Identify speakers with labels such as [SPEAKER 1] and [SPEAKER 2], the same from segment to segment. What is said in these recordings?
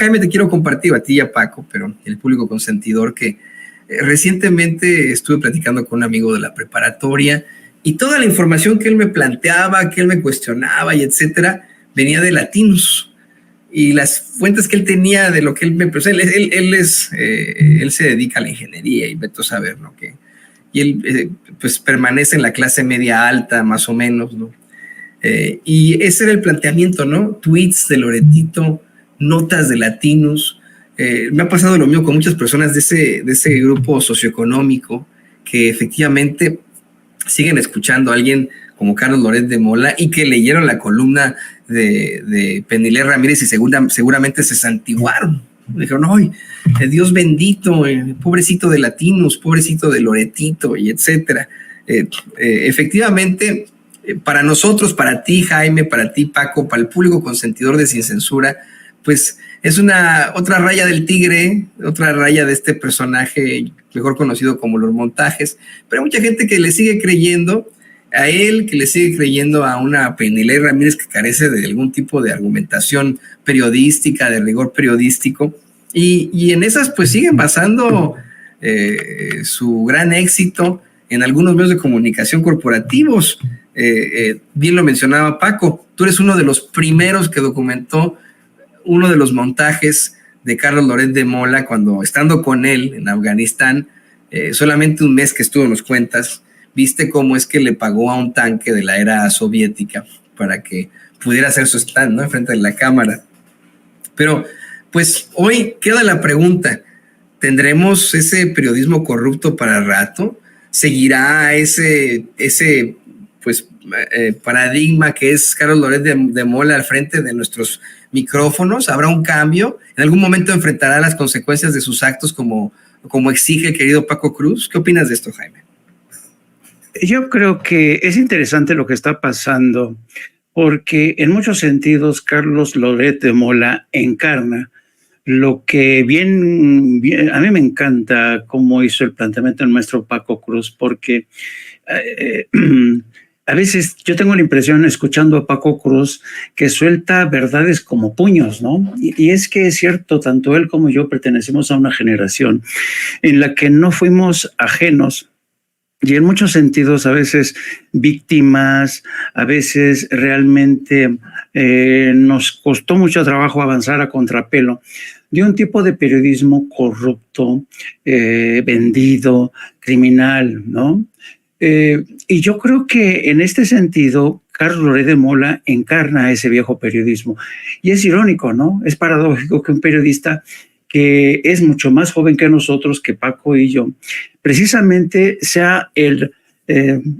[SPEAKER 1] Jaime, te quiero compartir a ti y a Paco, pero el público consentidor, que recientemente estuve platicando con un amigo de la preparatoria y toda la información que él me planteaba, que él me cuestionaba y etcétera, venía de Latinus. Y las fuentes que él tenía de lo que él me... Pues él se dedica a la ingeniería y vete a saber, ¿no? Y él pues permanece en la clase media alta, más o menos, ¿no? Y ese era el planteamiento, ¿no? Tweets de Loretito, notas de Latinus. Me ha pasado lo mismo con muchas personas de ese grupo socioeconómico que efectivamente siguen escuchando a alguien como Carlos Loret de Mola y que leyeron la columna de Penilei Ramírez y seguramente se santiguaron. Dijeron, ¡ay, Dios bendito, pobrecito de Latinus, pobrecito de Loretito, y etcétera! Efectivamente, para nosotros, para ti, Jaime, para ti, Paco, para el público consentidor de Sin Censura, pues es otra raya del tigre, otra raya de este personaje mejor conocido como los montajes, pero hay mucha gente que le sigue creyendo a él, que le sigue creyendo a una Penilei Ramírez que carece de algún tipo de argumentación periodística, de rigor periodístico, y en esas pues siguen basando su gran éxito en algunos medios de comunicación corporativos. Bien lo mencionaba Paco, tú eres uno de los primeros que documentó uno de los montajes de Carlos Loret de Mola cuando, estando con él en Afganistán, solamente un mes que estuvo, nos cuentas, viste cómo es que le pagó a un tanque de la era soviética para que pudiera hacer su stand, ¿no?, enfrente de la cámara. Pero pues hoy queda la pregunta, ¿tendremos ese periodismo corrupto para rato? ¿Seguirá ese pues paradigma que es Carlos Loret de Mola al frente de nuestros micrófonos? ¿Habrá un cambio? ¿En algún momento enfrentará las consecuencias de sus actos como exige el querido Paco Cruz? ¿Qué opinas de esto, Jaime?
[SPEAKER 2] Yo creo que es interesante lo que está pasando, porque en muchos sentidos Carlos Loret de Mola encarna lo que bien, a mí me encanta cómo hizo el planteamiento el maestro Paco Cruz, porque a veces yo tengo la impresión, escuchando a Paco Cruz, que suelta verdades como puños, ¿no? Y es que es cierto, tanto él como yo pertenecemos a una generación en la que no fuimos ajenos y en muchos sentidos a veces víctimas, a veces realmente nos costó mucho trabajo avanzar a contrapelo de un tipo de periodismo corrupto, vendido, criminal, ¿no? Y yo creo que en este sentido Carlos Loret de Mola encarna ese viejo periodismo. Y es irónico, ¿no? Es paradójico que un periodista que es mucho más joven que nosotros, que Paco y yo, precisamente sea el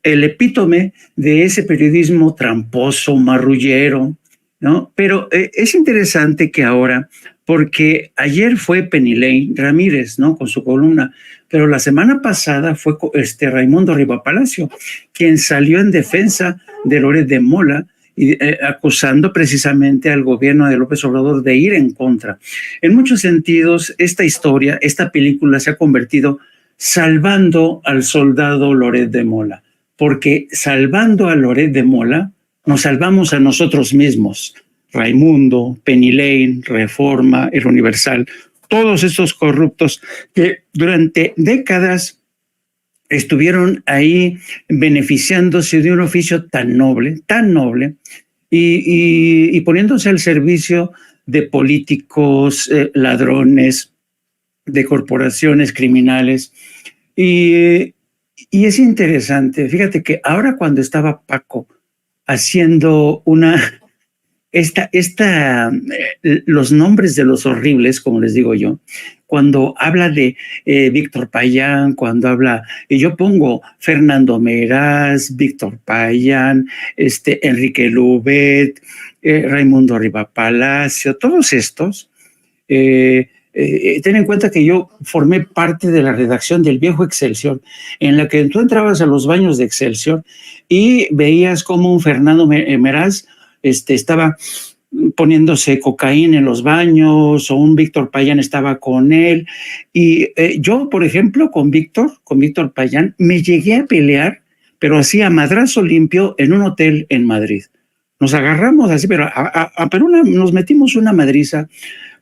[SPEAKER 2] epítome de ese periodismo tramposo, marrullero, ¿no? Pero es interesante que ahora, porque ayer fue Penilei Ramírez, ¿no?, con su columna, pero la semana pasada fue Raimundo Rivapalacio, quien salió en defensa de Loret de Mola, y acusando precisamente al gobierno de López Obrador de ir en contra. En muchos sentidos, esta historia, esta película se ha convertido salvando al soldado Loret de Mola, porque salvando a Loret de Mola, nos salvamos a nosotros mismos. Raimundo, Penilei, Reforma, El Universal, todos estos corruptos que durante décadas estuvieron ahí beneficiándose de un oficio tan noble y poniéndose al servicio de políticos, ladrones, de corporaciones criminales. Y es interesante, fíjate que ahora cuando estaba Paco haciendo los nombres de los horribles, como les digo yo, cuando habla de Víctor Payán, cuando habla, y yo pongo Fernando Meraz, Víctor Payán, Enrique Lubet, Raimundo Rivapalacio, todos estos, ten en cuenta que yo formé parte de la redacción del viejo Excelsior, en la que tú entrabas a los baños de Excelsior y veías como un Fernando Meraz estaba poniéndose cocaína en los baños, o un Víctor Payán estaba con él. Y yo, por ejemplo, con Víctor Payán, me llegué a pelear, pero así a madrazo limpio, en un hotel en Madrid. Nos agarramos así, pero nos metimos una madriza,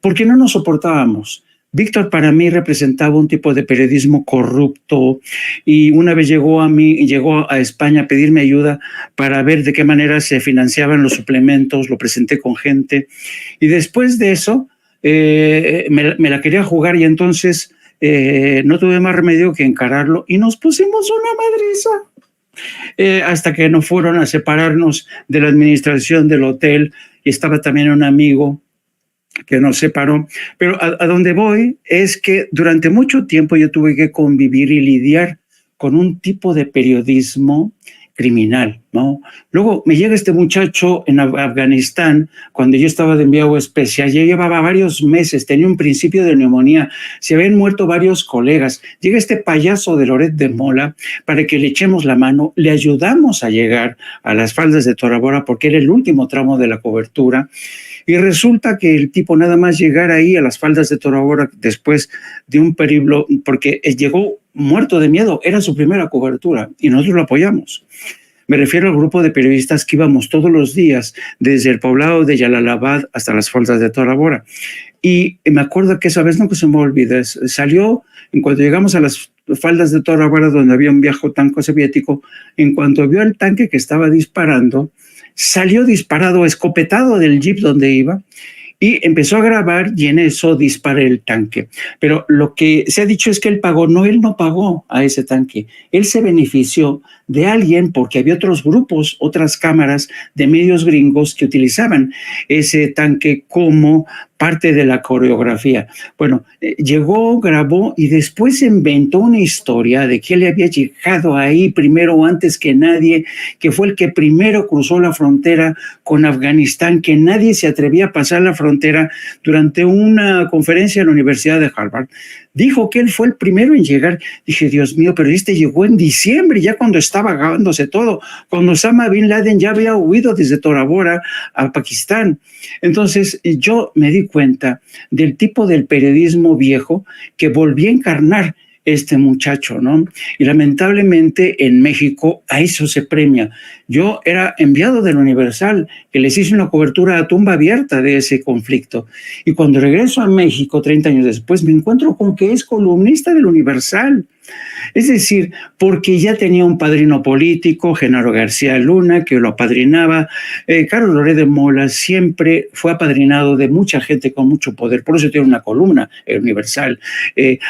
[SPEAKER 2] porque no nos soportábamos. Víctor para mí representaba un tipo de periodismo corrupto y una vez llegó a España a pedirme ayuda para ver de qué manera se financiaban los suplementos, lo presenté con gente y después de eso me la quería jugar y entonces no tuve más remedio que encararlo y nos pusimos una madriza. Hasta que nos fueron a separarnos de la administración del hotel y estaba también un amigo que nos separó, pero a donde voy es que durante mucho tiempo yo tuve que convivir y lidiar con un tipo de periodismo criminal, ¿no? Luego me llega este muchacho en Afganistán, cuando yo estaba de enviado especial, ya llevaba varios meses, tenía un principio de neumonía, se habían muerto varios colegas, llega este payaso de Loret de Mola para que le echemos la mano, le ayudamos a llegar a las faldas de Tora Bora porque era el último tramo de la cobertura. Y resulta que el tipo nada más llegar ahí a las faldas de Tora Bora después de un periplo, porque llegó muerto de miedo, era su primera cobertura y nosotros lo apoyamos. Me refiero al grupo de periodistas que íbamos todos los días desde el poblado de Yalalabad hasta las faldas de Tora Bora. Y me acuerdo que esa vez nunca se me olvida, salió en cuanto llegamos a las faldas de Tora Bora donde había un viejo tanque soviético, en cuanto vio el tanque que estaba disparando, salió disparado, escopetado del jeep donde iba y empezó a grabar y en eso dispara el tanque. Pero lo que se ha dicho es que él pagó, no, él no pagó a ese tanque. Él se benefició de alguien porque había otros grupos, otras cámaras de medios gringos que utilizaban ese tanque como parte de la coreografía. Bueno, llegó, grabó y después inventó una historia de que él había llegado ahí primero antes que nadie, que fue el que primero cruzó la frontera con Afganistán, que nadie se atrevía a pasar la frontera durante una conferencia en la Universidad de Harvard. Dijo que él fue el primero en llegar. Dije, Dios mío, pero este llegó en diciembre, ya cuando estaba acabándose todo, cuando Osama Bin Laden ya había huido desde Tora Bora a Pakistán. Entonces yo me di cuenta del tipo del periodismo viejo que volví a encarnar este muchacho, ¿no? Y lamentablemente en México a eso se premia. Yo era enviado del Universal, que les hice una cobertura a tumba abierta de ese conflicto. Y cuando regreso a México 30 años después, me encuentro con que es columnista del Universal. Es decir, porque ya tenía un padrino político, Genaro García Luna, que lo apadrinaba. Carlos Loret de Mola siempre fue apadrinado de mucha gente con mucho poder, por eso tiene una columna, el Universal.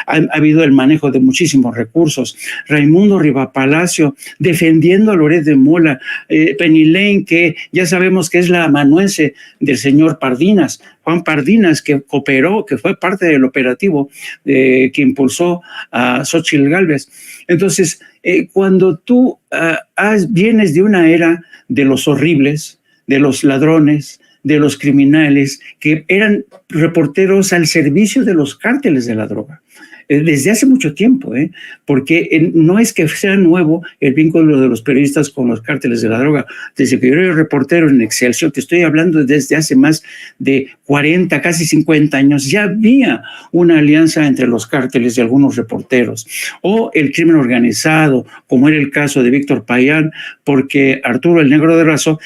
[SPEAKER 2] Ha habido el manejo de muchísimos recursos. Raimundo Rivapalacio defendiendo a Loret de Mola. Penny Lane, que ya sabemos que es la amanuense del señor Pardinas, Juan Pardinas, que cooperó, que fue parte del operativo que impulsó a Xóchitl Gálvez. Entonces, cuando tú vienes de una era de los horribles, de los ladrones, de los criminales, que eran reporteros al servicio de los cárteles de la droga, desde hace mucho tiempo, porque no es que sea nuevo el vínculo de los periodistas con los cárteles de la droga. Desde que yo era reportero en Excelsior, te estoy hablando desde hace más de 40, casi 50 años, ya había una alianza entre los cárteles y algunos reporteros, o el crimen organizado, como era el caso de Víctor Payán, porque Arturo el Negro de Razo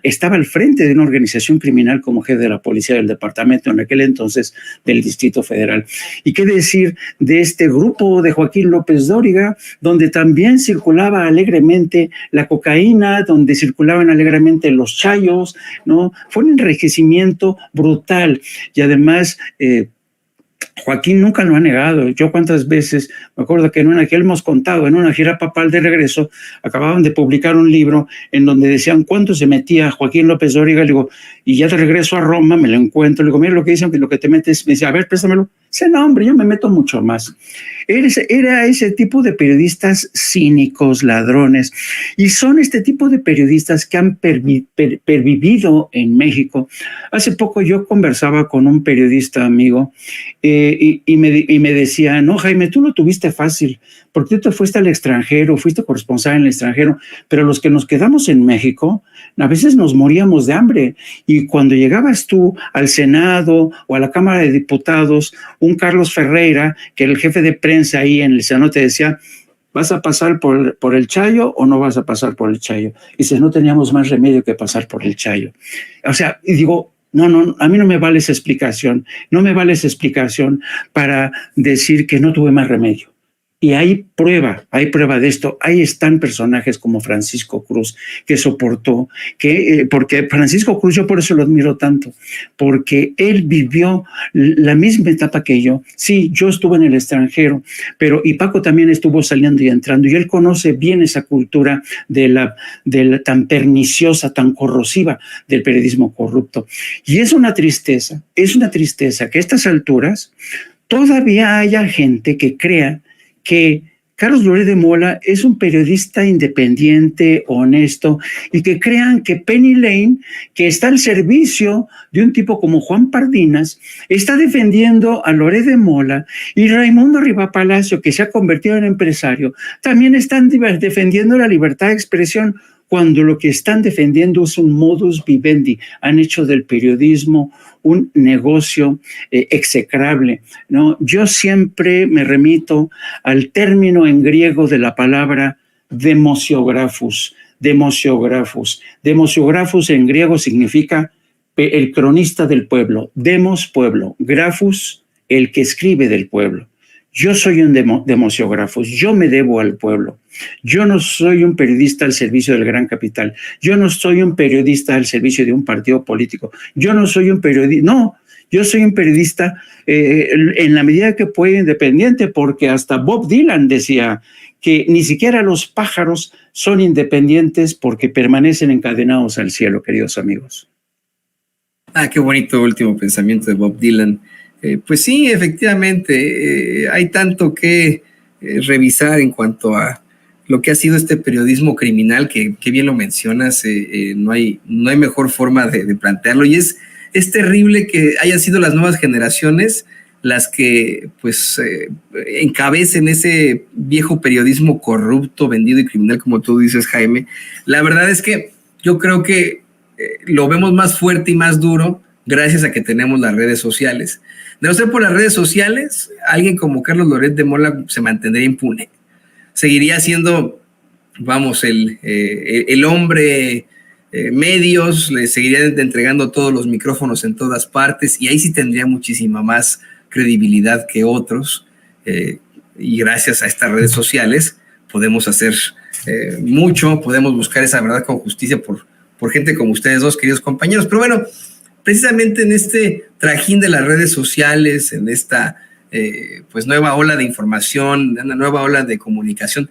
[SPEAKER 2] estaba al frente de una organización criminal como jefe de la policía del departamento en aquel entonces del Distrito Federal. ¿Y qué decir de este grupo de Joaquín López Dóriga, donde también circulaba alegremente la cocaína, donde circulaban alegremente los chayos, ¿no? Fue un enriquecimiento brutal y además Joaquín nunca lo ha negado. Yo cuántas veces, me acuerdo que que hemos contado, en una gira papal de regreso, acababan de publicar un libro en donde decían cuánto se metía Joaquín López Dóriga. Le digo, y ya de regreso a Roma, me lo encuentro, le digo, mira lo que dicen, que lo que te metes, me dice, a ver, préstamelo. Dice, no, hombre, yo me meto mucho más. Era ese tipo de periodistas cínicos, ladrones, y son este tipo de periodistas que han pervivido en México. Hace poco yo conversaba con un periodista amigo y me decía, no, Jaime, tú lo tuviste fácil, porque tú te fuiste al extranjero, fuiste corresponsal en el extranjero, pero los que nos quedamos en México, a veces nos moríamos de hambre, y cuando llegabas tú al Senado o a la Cámara de Diputados, un Carlos Ferreira, que era el jefe de prensa ahí en el Senado, te decía, ¿vas a pasar por el Chayo o no vas a pasar por el Chayo? Y dice, no teníamos más remedio que pasar por el Chayo. O sea, y digo, No, a mí no me vale esa explicación. No me vale esa explicación para decir que no tuve más remedio. Y hay prueba de esto. Ahí están personajes como Francisco Cruz, que soportó, porque Francisco Cruz, yo por eso lo admiro tanto, porque él vivió la misma etapa que yo. Sí, yo estuve en el extranjero, y Paco también estuvo saliendo y entrando, y él conoce bien esa cultura de la tan perniciosa, tan corrosiva del periodismo corrupto. Y es una tristeza que a estas alturas todavía haya gente que crea que Carlos Loret de Mola es un periodista independiente, honesto, y que crean que Penny Lane, que está al servicio de un tipo como Juan Pardinas, está defendiendo a Loret de Mola, y Raimundo Riva Palacio, que se ha convertido en empresario, también están defendiendo la libertad de expresión, cuando lo que están defendiendo es un modus vivendi. Han hecho del periodismo un negocio execrable, ¿no? Yo siempre me remito al término en griego de la palabra demosiografus. Demosiografus en griego significa el cronista del pueblo, demos, pueblo, grafus, el que escribe del pueblo. Yo soy un demosiógrafo, yo me debo al pueblo. Yo no soy un periodista al servicio del gran capital. Yo no soy un periodista al servicio de un partido político. Yo no soy un periodista, no, yo soy un periodista en la medida que puedo independiente, porque hasta Bob Dylan decía que ni siquiera los pájaros son independientes porque permanecen encadenados al cielo, queridos amigos.
[SPEAKER 1] Qué bonito último pensamiento de Bob Dylan. Pues sí, efectivamente, hay tanto que revisar en cuanto a lo que ha sido este periodismo criminal, que bien lo mencionas, no hay mejor forma de plantearlo, y es terrible que hayan sido las nuevas generaciones las que pues encabecen ese viejo periodismo corrupto, vendido y criminal, como tú dices, Jaime. La verdad es que yo creo que lo vemos más fuerte y más duro gracias a que tenemos las redes sociales. De no ser por las redes sociales, alguien como Carlos Loret de Mola se mantendría impune. Seguiría siendo, vamos, el hombre medios, le seguirían entregando todos los micrófonos en todas partes, y ahí sí tendría muchísima más credibilidad que otros. Y gracias a estas redes sociales podemos hacer mucho, podemos buscar esa verdad con justicia por gente como ustedes dos, queridos compañeros. Pero bueno, precisamente en este trajín de las redes sociales, en esta pues nueva ola de información, una nueva ola de comunicación,